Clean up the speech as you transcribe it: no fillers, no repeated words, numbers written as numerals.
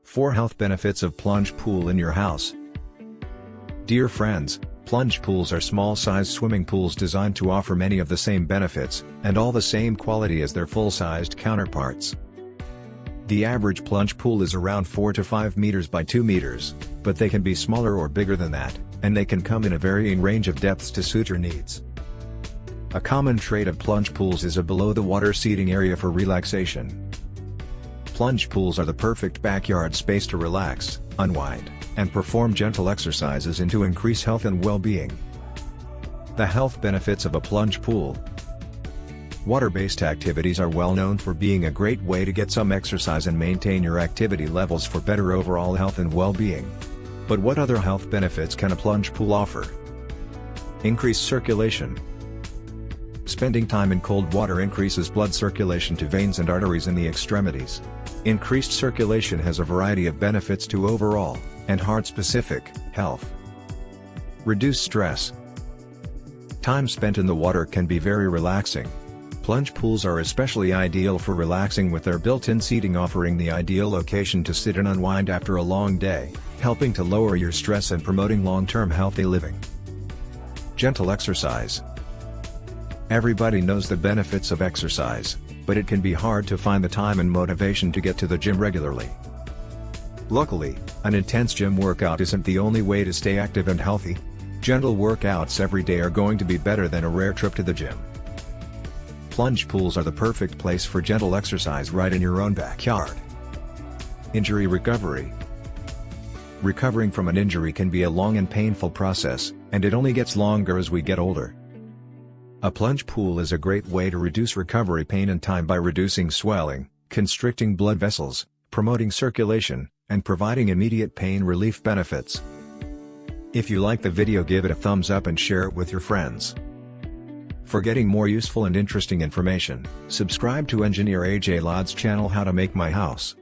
4 Health Benefits of Plunge Pool in your house. Dear friends, plunge pools are small-sized swimming pools designed to offer many of the same benefits, and all the same quality as their full-sized counterparts. The average plunge pool is around 4 to 5 meters by 2 meters, but they can be smaller or bigger than that, and they can come in a varying range of depths to suit your needs. A common trait of plunge pools is a below-the-water seating area for relaxation. Plunge pools are the perfect backyard space to relax, unwind, and perform gentle exercises and to increase health and well-being. The health benefits of a plunge pool. Water-based activities are well known for being a great way to get some exercise and maintain your activity levels for better overall health and well-being. But what other health benefits can a plunge pool offer? Increased circulation. Spending time in cold water increases blood circulation to veins and arteries in the extremities. Increased circulation has a variety of benefits to overall, and heart-specific, health. Reduce stress. Time spent in the water can be very relaxing. Plunge pools are especially ideal for relaxing with their built-in seating, offering the ideal location to sit and unwind after a long day, helping to lower your stress and promoting long-term healthy living. Gentle exercise. Everybody knows the benefits of exercise, but it can be hard to find the time and motivation to get to the gym regularly. Luckily, an intense gym workout isn't the only way to stay active and healthy. Gentle workouts every day are going to be better than a rare trip to the gym. Plunge pools are the perfect place for gentle exercise right in your own backyard. Injury recovery. Recovering from an injury can be a long and painful process, and it only gets longer as we get older. A plunge pool is a great way to reduce recovery pain and time by reducing swelling, constricting blood vessels, promoting circulation, and providing immediate pain relief benefits. If you like the video, give it a thumbs up and share it with your friends. For getting more useful and interesting information, subscribe to Engineer AJ Laud's channel How to Make My House.